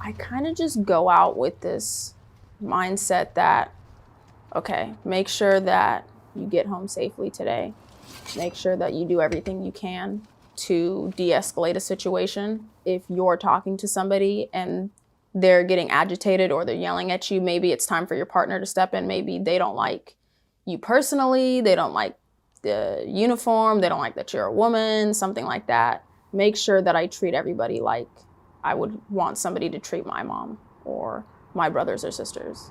I kind of just go out with this mindset that, okay, make sure that you get home safely today. Make sure that you do everything you can to de-escalate a situation. If you're talking to somebody and they're getting agitated or they're yelling at you, maybe it's time for your partner to step in. Maybe they don't like you personally, they don't like the uniform, they don't like that you're a woman, something like that. Make sure that I treat everybody like I would want somebody to treat my mom or my brothers or sisters.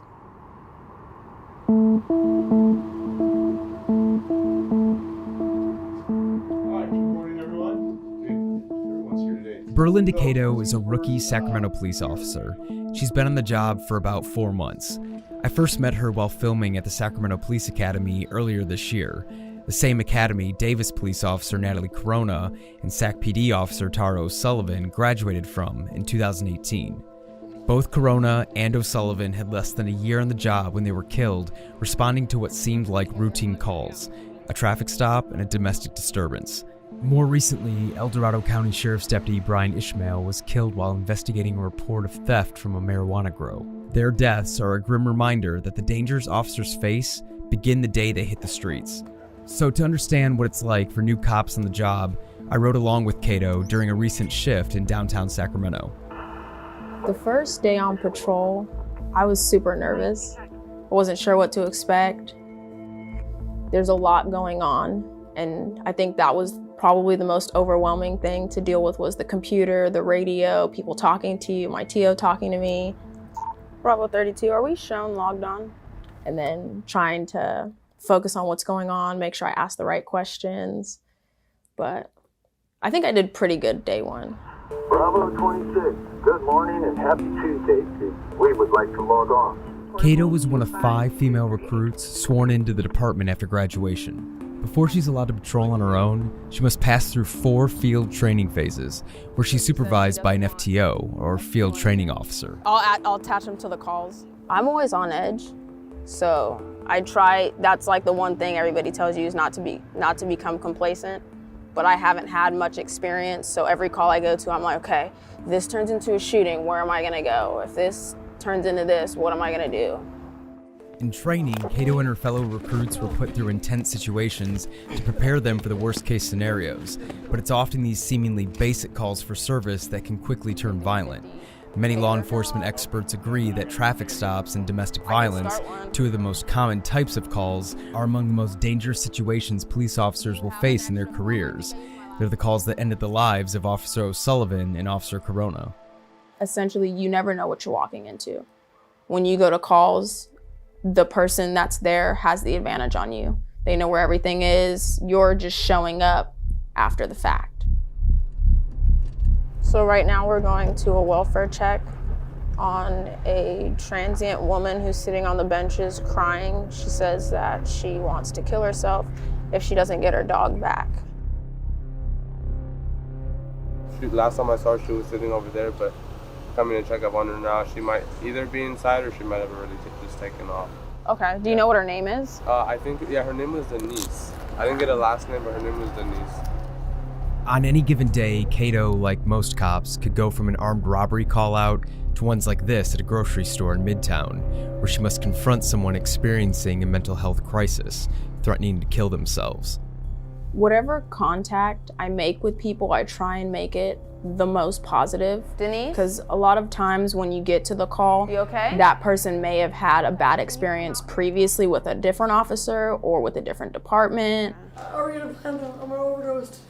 Berlinda Cato is a rookie Sacramento police officer. She's been on the job for about 4 months. I first met her while filming at the Sacramento Police Academy earlier this year, the same academy Davis police officer Natalie Corona and Sac PD officer Tara O'Sullivan graduated from in 2018. Both Corona and O'Sullivan had less than a year on the job when they were killed, responding to what seemed like routine calls, a traffic stop and a domestic disturbance. More recently, El Dorado County Sheriff's Deputy Brian Ishmael was killed while investigating a report of theft from a marijuana grow. Their deaths are a grim reminder that the dangers officers face begin the day they hit the streets. So to understand what it's like for new cops on the job, I rode along with Cato during a recent shift in downtown Sacramento. The first day on patrol, I was super nervous. I wasn't sure what to expect. There's a lot going on, and I think that was probably the most overwhelming thing to deal with was the computer, the radio, people talking to you, my TO talking to me. Bravo 32, are we shown logged on? And then trying to focus on what's going on, make sure I ask the right questions. But I think I did pretty good day one. Bravo 26, good morning and happy Tuesday to you. We would like to log on. Cato was one of 5 female recruits sworn into the department after graduation. Before she's allowed to patrol on her own, she must pass through 4 field training phases, where she's supervised by an FTO, or field training officer. I'll attach them to the calls. I'm always on edge, so I try. That's like the one thing everybody tells you is not to become complacent. But I haven't had much experience, so every call I go to, I'm like, okay, if this turns into a shooting, where am I gonna go? If this turns into this, what am I gonna do? In training, Cato and her fellow recruits were put through intense situations to prepare them for the worst-case scenarios, but it's often these seemingly basic calls for service that can quickly turn violent. Many law enforcement experts agree that traffic stops and domestic violence, 2 of the most common types of calls, are among the most dangerous situations police officers will face in their careers. They're the calls that ended the lives of Officer O'Sullivan and Officer Corona. Essentially, you never know what you're walking into. When you go to calls, the person that's there has the advantage on you. They know where everything is. You're just showing up after the fact. So right now we're going to a welfare check on a transient woman who's sitting on the benches crying. She says that she wants to kill herself if she doesn't get her dog back. Last time I saw her, she was sitting over there, but coming to check up on her now, she might either be inside or she might have already just taken off. Okay, do you know what her name is? I think, yeah, her name was Denise. I didn't get a last name, but her name was Denise. On any given day, Cato, like most cops, could go from an armed robbery call-out to ones like this at a grocery store in Midtown, where she must confront someone experiencing a mental health crisis, threatening to kill themselves. Whatever contact I make with people, I try and make it the most positive. Denise? Because a lot of times when you get to the call, you okay? That person may have had a bad experience previously with a different officer or with a different department. How are we gonna plan that? I'm gonna overdose.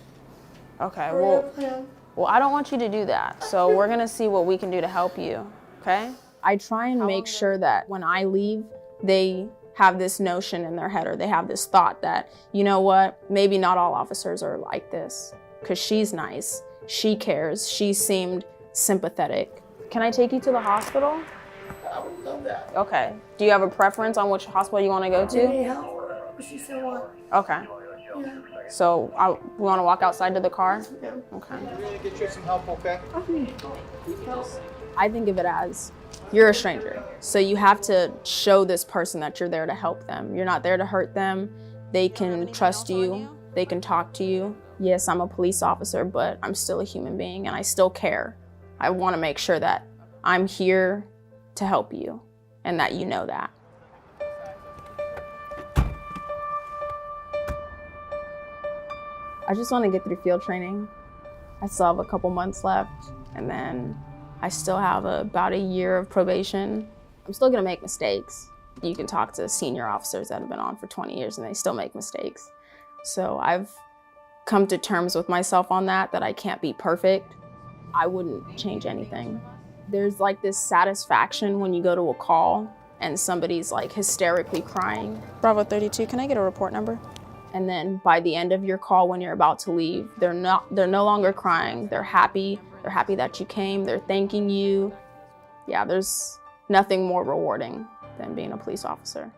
Okay, well, I don't want you to do that. So we're gonna see what we can do to help you, okay? I try and make sure that when I leave, they have this notion in their head or they have this thought that, you know what, maybe not all officers are like this, because she's nice, she cares, she seemed sympathetic. Can I take you to the hospital? I would love that. Okay. Do you have a preference on which hospital you want to go to? Anyhow, she said what? Okay. Yeah. So we want to walk outside to the car? Yeah. Okay. We're gonna get you some help, okay? I think of it as you're a stranger. So you have to show this person that you're there to help them. You're not there to hurt them. They can trust you. They can talk to you. Yes, I'm a police officer, but I'm still a human being and I still care. I want to make sure that I'm here to help you and that you know that. I just want to get through field training. I still have a couple months left, and then I still have about a year of probation. I'm still gonna make mistakes. You can talk to senior officers that have been on for 20 years and they still make mistakes. So I've come to terms with myself on that I can't be perfect. I wouldn't change anything. There's like this satisfaction when you go to a call and somebody's like hysterically crying. Bravo 32, can I get a report number? And then by the end of your call, when you're about to leave, they're no longer crying. They're happy that you came. They're thanking you. Yeah, there's nothing more rewarding than being a police officer.